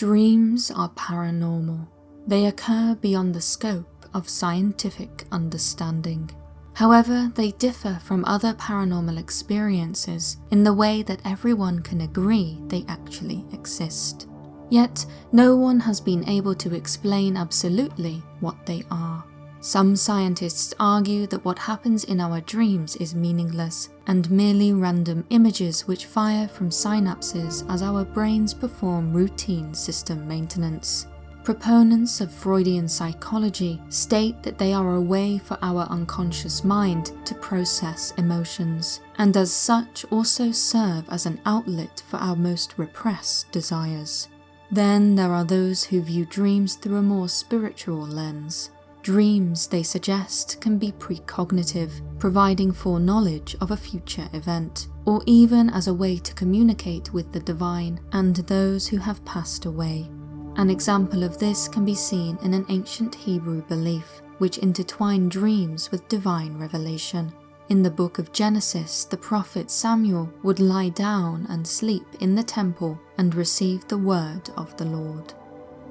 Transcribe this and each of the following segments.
Dreams are paranormal. They occur beyond the scope of scientific understanding. However, they differ from other paranormal experiences in the way that everyone can agree they actually exist. Yet, no one has been able to explain absolutely what they are. Some scientists argue that what happens in our dreams is meaningless and merely random images which fire from synapses as our brains perform routine system maintenance. Proponents of Freudian psychology state that they are a way for our unconscious mind to process emotions, and as such also serve as an outlet for our most repressed desires. Then there are those who view dreams through a more spiritual lens. Dreams, they suggest, can be precognitive, providing foreknowledge of a future event, or even as a way to communicate with the divine and those who have passed away. An example of this can be seen in an ancient Hebrew belief, which intertwined dreams with divine revelation. In the book of Genesis, the prophet Samuel would lie down and sleep in the temple and receive the word of the Lord.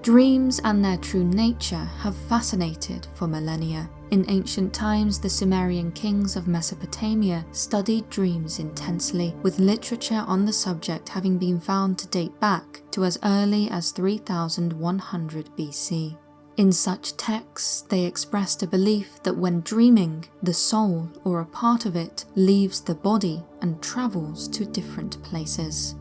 Dreams and their true nature have fascinated for millennia. In ancient times, the Sumerian kings of Mesopotamia studied dreams intensely, with literature on the subject having been found to date back to as early as 3100 BC. In such texts, they expressed a belief that when dreaming, the soul, or a part of it, leaves the body and travels to different places.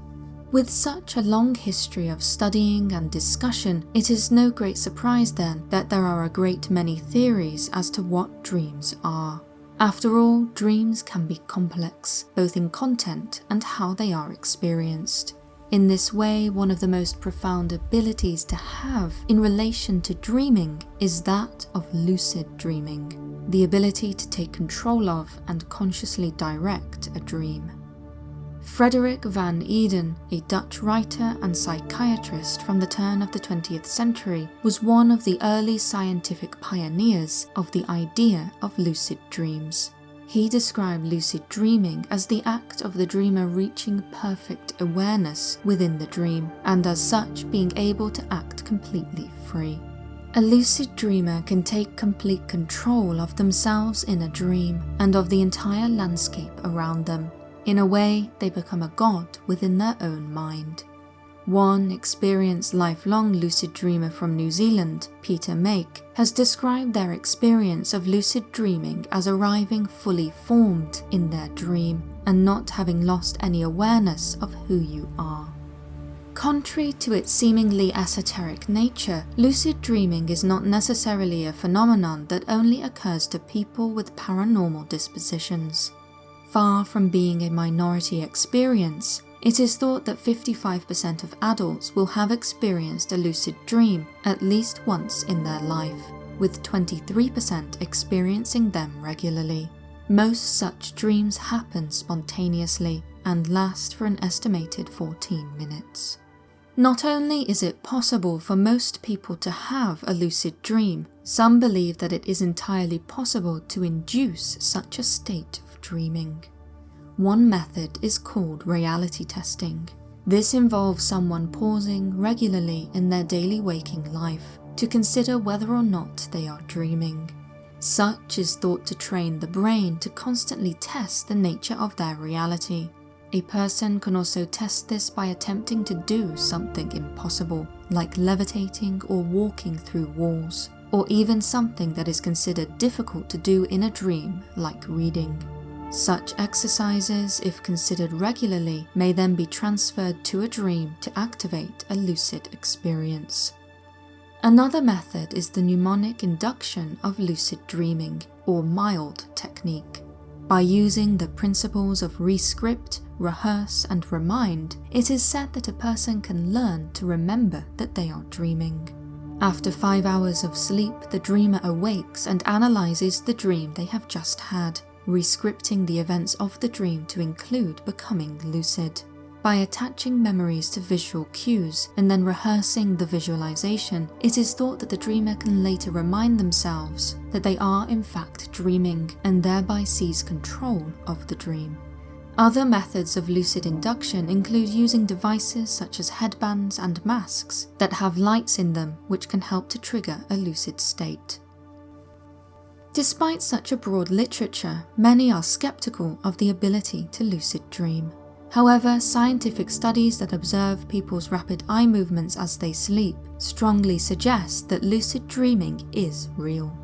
With such a long history of studying and discussion, it is no great surprise then that there are a great many theories as to what dreams are. After all, dreams can be complex, both in content and how they are experienced. In this way, one of the most profound abilities to have in relation to dreaming is that of lucid dreaming, the ability to take control of and consciously direct a dream. Frederik van Eeden, a Dutch writer and psychiatrist from the turn of the 20th century, was one of the early scientific pioneers of the idea of lucid dreams. He described lucid dreaming as the act of the dreamer reaching perfect awareness within the dream, and as such being able to act completely free. A lucid dreamer can take complete control of themselves in a dream and of the entire landscape around them. In a way, they become a god within their own mind. One experienced lifelong lucid dreamer from New Zealand, Peter Make, has described their experience of lucid dreaming as arriving fully formed in their dream and not having lost any awareness of who you are. Contrary to its seemingly esoteric nature, lucid dreaming is not necessarily a phenomenon that only occurs to people with paranormal dispositions. Far from being a minority experience, it is thought that 55% of adults will have experienced a lucid dream at least once in their life, with 23% experiencing them regularly. Most such dreams happen spontaneously and last for an estimated 14 minutes. Not only is it possible for most people to have a lucid dream, some believe that it is entirely possible to induce such a state of dreaming. One method is called reality testing. This involves someone pausing regularly in their daily waking life to consider whether or not they are dreaming. Such is thought to train the brain to constantly test the nature of their reality. A person can also test this by attempting to do something impossible, like levitating or walking through walls, or even something that is considered difficult to do in a dream, like reading. Such exercises, if considered regularly, may then be transferred to a dream to activate a lucid experience. Another method is the mnemonic induction of lucid dreaming, or mild technique. By using the principles of rescript, rehearse, and remind, it is said that a person can learn to remember that they are dreaming. After 5 hours of sleep, the dreamer awakes and analyzes the dream they have just had, rescripting the events of the dream to include becoming lucid. By attaching memories to visual cues and then rehearsing the visualization, it is thought that the dreamer can later remind themselves that they are in fact dreaming and thereby seize control of the dream. Other methods of lucid induction include using devices such as headbands and masks that have lights in them which can help to trigger a lucid state. Despite such a broad literature, many are skeptical of the ability to lucid dream. However, scientific studies that observe people's rapid eye movements as they sleep strongly suggest that lucid dreaming is real.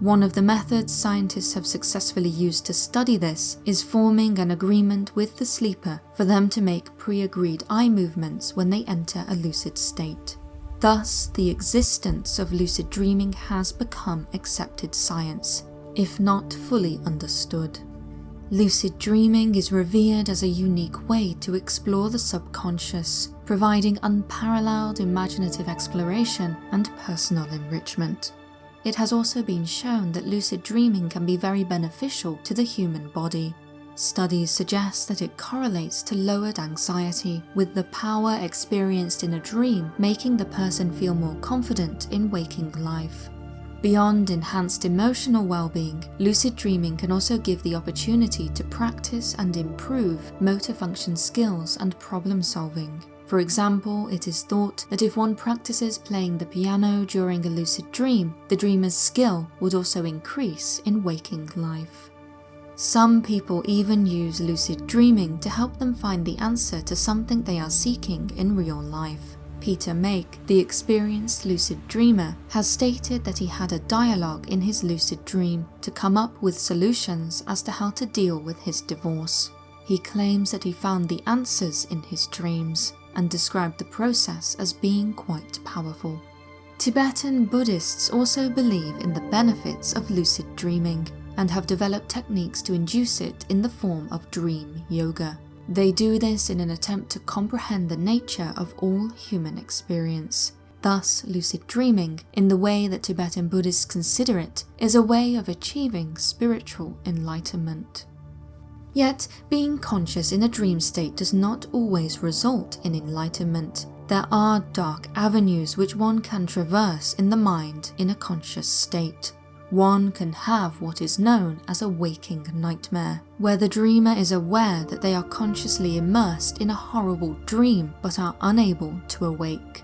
One of the methods scientists have successfully used to study this is forming an agreement with the sleeper for them to make pre-agreed eye movements when they enter a lucid state. Thus, the existence of lucid dreaming has become accepted science, if not fully understood. Lucid dreaming is revered as a unique way to explore the subconscious, providing unparalleled imaginative exploration and personal enrichment. It has also been shown that lucid dreaming can be very beneficial to the human body. Studies suggest that it correlates to lowered anxiety, with the power experienced in a dream making the person feel more confident in waking life. Beyond enhanced emotional well-being, lucid dreaming can also give the opportunity to practice and improve motor function skills and problem solving. For example, it is thought that if one practices playing the piano during a lucid dream, the dreamer's skill would also increase in waking life. Some people even use lucid dreaming to help them find the answer to something they are seeking in real life. Peter Make, the experienced lucid dreamer, has stated that he had a dialogue in his lucid dream to come up with solutions as to how to deal with his divorce. He claims that he found the answers in his dreams and described the process as being quite powerful. Tibetan Buddhists also believe in the benefits of lucid dreaming and have developed techniques to induce it in the form of dream yoga. They do this in an attempt to comprehend the nature of all human experience. Thus, lucid dreaming, in the way that Tibetan Buddhists consider it, is a way of achieving spiritual enlightenment. Yet, being conscious in a dream state does not always result in enlightenment. There are dark avenues which one can traverse in the mind in a conscious state. One can have what is known as a waking nightmare, where the dreamer is aware that they are consciously immersed in a horrible dream but are unable to awake.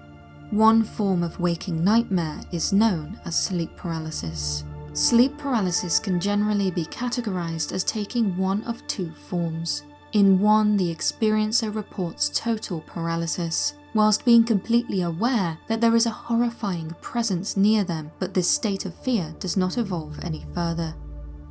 One form of waking nightmare is known as sleep paralysis. Sleep paralysis can generally be categorized as taking one of two forms. In one, the experiencer reports total paralysis, whilst being completely aware that there is a horrifying presence near them, but this state of fear does not evolve any further.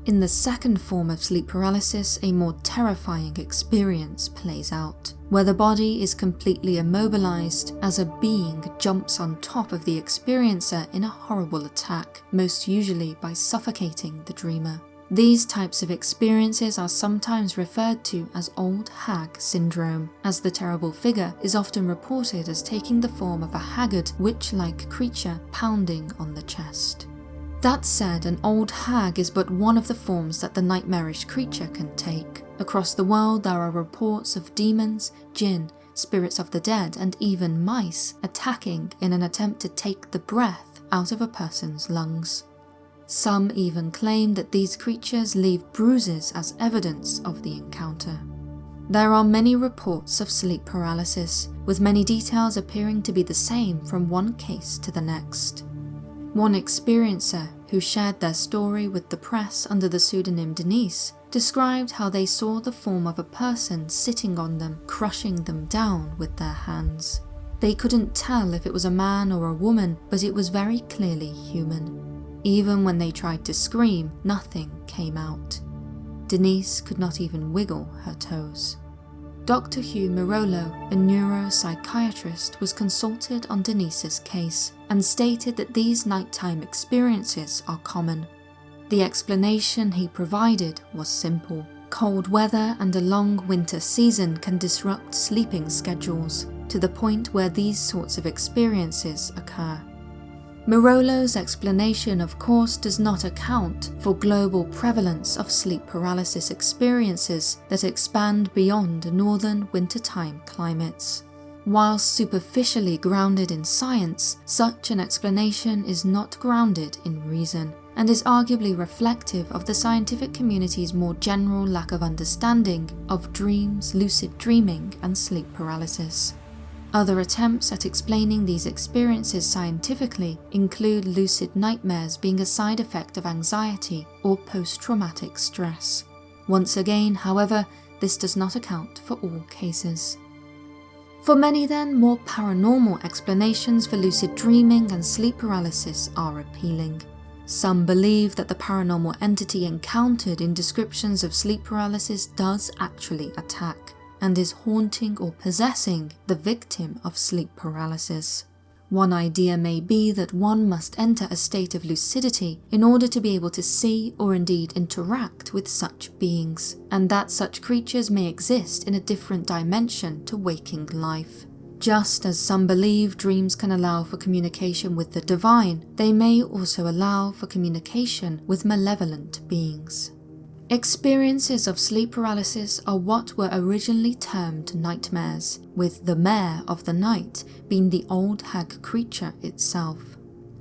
In the second form of sleep paralysis, a more terrifying experience plays out, where the body is completely immobilized as a being jumps on top of the experiencer in a horrible attack, most usually by suffocating the dreamer. These types of experiences are sometimes referred to as Old Hag Syndrome, as the terrible figure is often reported as taking the form of a haggard, witch-like creature pounding on the chest. That said, an old hag is but one of the forms that the nightmarish creature can take. Across the world there are reports of demons, jinn, spirits of the dead, and even mice attacking in an attempt to take the breath out of a person's lungs. Some even claim that these creatures leave bruises as evidence of the encounter. There are many reports of sleep paralysis, with many details appearing to be the same from one case to the next. One experiencer, who shared their story with the press under the pseudonym Denise, described how they saw the form of a person sitting on them, crushing them down with their hands. They couldn't tell if it was a man or a woman, but it was very clearly human. Even when they tried to scream, nothing came out. Denise could not even wiggle her toes. Dr. Hugh Mirolo, a neuropsychiatrist, was consulted on Denise's case and stated that these nighttime experiences are common. The explanation he provided was simple. Cold weather and a long winter season can disrupt sleeping schedules to the point where these sorts of experiences occur. Mirolo's explanation, of course, does not account for global prevalence of sleep paralysis experiences that expand beyond northern wintertime climates. While superficially grounded in science, such an explanation is not grounded in reason, and is arguably reflective of the scientific community's more general lack of understanding of dreams, lucid dreaming, and sleep paralysis. Other attempts at explaining these experiences scientifically include lucid nightmares being a side effect of anxiety or post-traumatic stress. Once again, however, this does not account for all cases. For many then, more paranormal explanations for lucid dreaming and sleep paralysis are appealing. Some believe that the paranormal entity encountered in descriptions of sleep paralysis does actually attack, and is haunting or possessing the victim of sleep paralysis. One idea may be that one must enter a state of lucidity in order to be able to see or indeed interact with such beings, and that such creatures may exist in a different dimension to waking life. Just as some believe dreams can allow for communication with the divine, they may also allow for communication with malevolent beings. Experiences of sleep paralysis are what were originally termed nightmares, with the mare of the night being the old hag creature itself.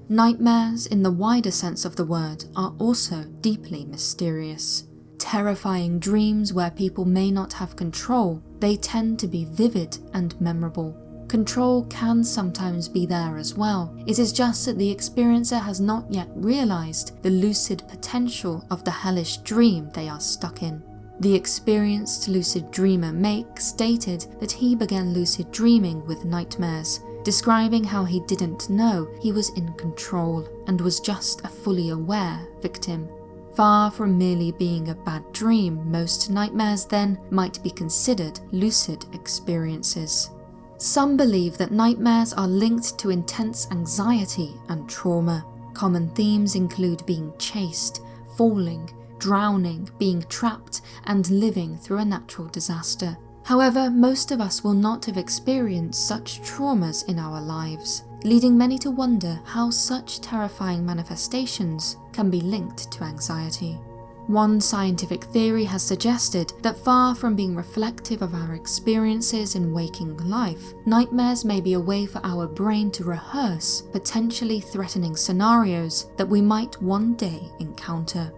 Nightmares, in the wider sense of the word, are also deeply mysterious. Terrifying dreams where people may not have control, they tend to be vivid and memorable. Control can sometimes be there as well. It is just that the experiencer has not yet realized the lucid potential of the hellish dream they are stuck in. The experienced lucid dreamer Make stated that he began lucid dreaming with nightmares, describing how he didn't know he was in control and was just a fully aware victim. Far from merely being a bad dream, most nightmares then might be considered lucid experiences. Some believe that nightmares are linked to intense anxiety and trauma. Common themes include being chased, falling, drowning, being trapped, and living through a natural disaster. However, most of us will not have experienced such traumas in our lives, leading many to wonder how such terrifying manifestations can be linked to anxiety. One scientific theory has suggested that far from being reflective of our experiences in waking life, nightmares may be a way for our brain to rehearse potentially threatening scenarios that we might one day encounter.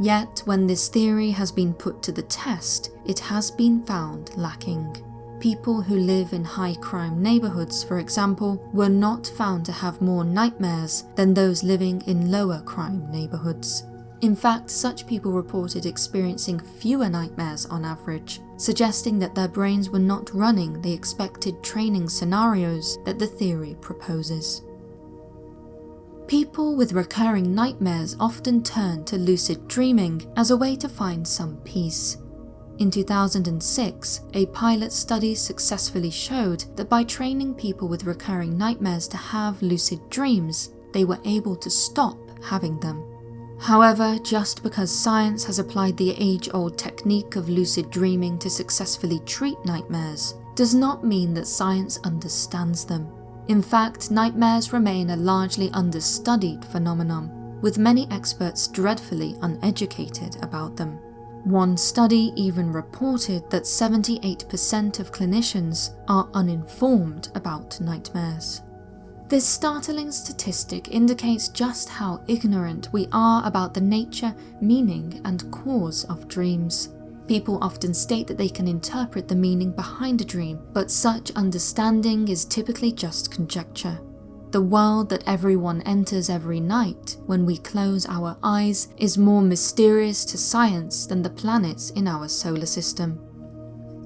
Yet, when this theory has been put to the test, it has been found lacking. People who live in high-crime neighborhoods, for example, were not found to have more nightmares than those living in lower-crime neighborhoods. In fact, such people reported experiencing fewer nightmares on average, suggesting that their brains were not running the expected training scenarios that the theory proposes. People with recurring nightmares often turn to lucid dreaming as a way to find some peace. In 2006, a pilot study successfully showed that by training people with recurring nightmares to have lucid dreams, they were able to stop having them. However, just because science has applied the age-old technique of lucid dreaming to successfully treat nightmares, does not mean that science understands them. In fact, nightmares remain a largely understudied phenomenon, with many experts dreadfully uneducated about them. One study even reported that 78% of clinicians are uninformed about nightmares. This startling statistic indicates just how ignorant we are about the nature, meaning, and cause of dreams. People often state that they can interpret the meaning behind a dream, but such understanding is typically just conjecture. The world that everyone enters every night when we close our eyes is more mysterious to science than the planets in our solar system.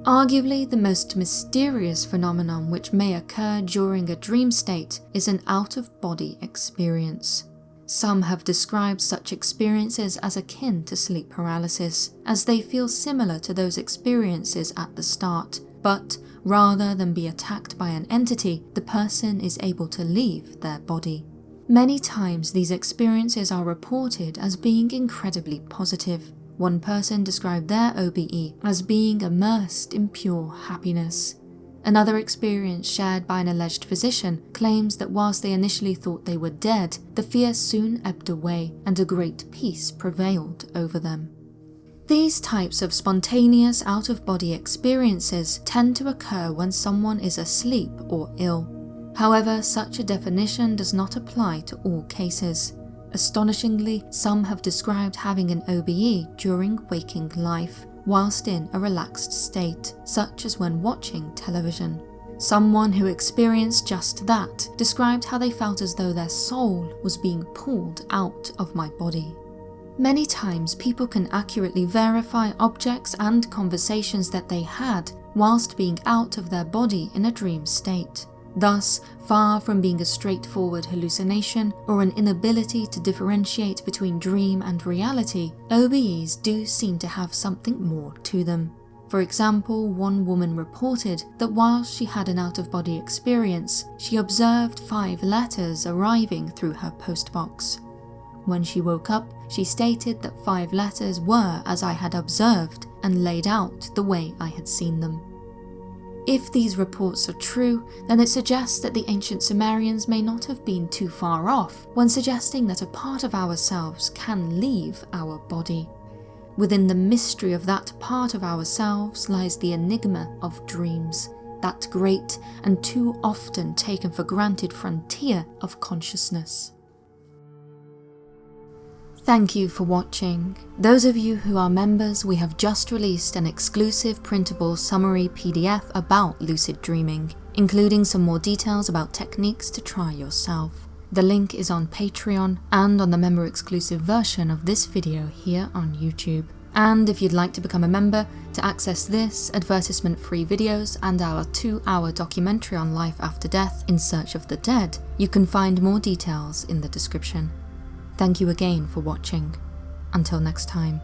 Arguably, the most mysterious phenomenon which may occur during a dream state is an out-of-body experience. Some have described such experiences as akin to sleep paralysis, as they feel similar to those experiences at the start, but rather than be attacked by an entity, the person is able to leave their body. Many times these experiences are reported as being incredibly positive. One person described their OBE as being immersed in pure happiness. Another experience shared by an alleged physician claims that whilst they initially thought they were dead, the fear soon ebbed away and a great peace prevailed over them. These types of spontaneous out-of-body experiences tend to occur when someone is asleep or ill. However, such a definition does not apply to all cases. Astonishingly, some have described having an OBE during waking life, whilst in a relaxed state, such as when watching television. Someone who experienced just that described how they felt as though their soul was being pulled out of my body. Many times people can accurately verify objects and conversations that they had whilst being out of their body in a dream state. Thus, far from being a straightforward hallucination or an inability to differentiate between dream and reality, OBEs do seem to have something more to them. For example, one woman reported that while she had an out-of-body experience, she observed 5 letters arriving through her postbox. When she woke up, she stated that 5 letters were as I had observed and laid out the way I had seen them. If these reports are true, then it suggests that the ancient Sumerians may not have been too far off when suggesting that a part of ourselves can leave our body. Within the mystery of that part of ourselves lies the enigma of dreams, that great and too often taken for granted frontier of consciousness. Thank you for watching. Those of you who are members, we have just released an exclusive printable summary PDF about lucid dreaming, including some more details about techniques to try yourself. The link is on Patreon and on the member exclusive version of this video here on YouTube. And if you'd like to become a member to access this, advertisement-free videos, and our 2-hour documentary on life after death, In Search of the Dead, you can find more details in the description. Thank you again for watching. Until next time.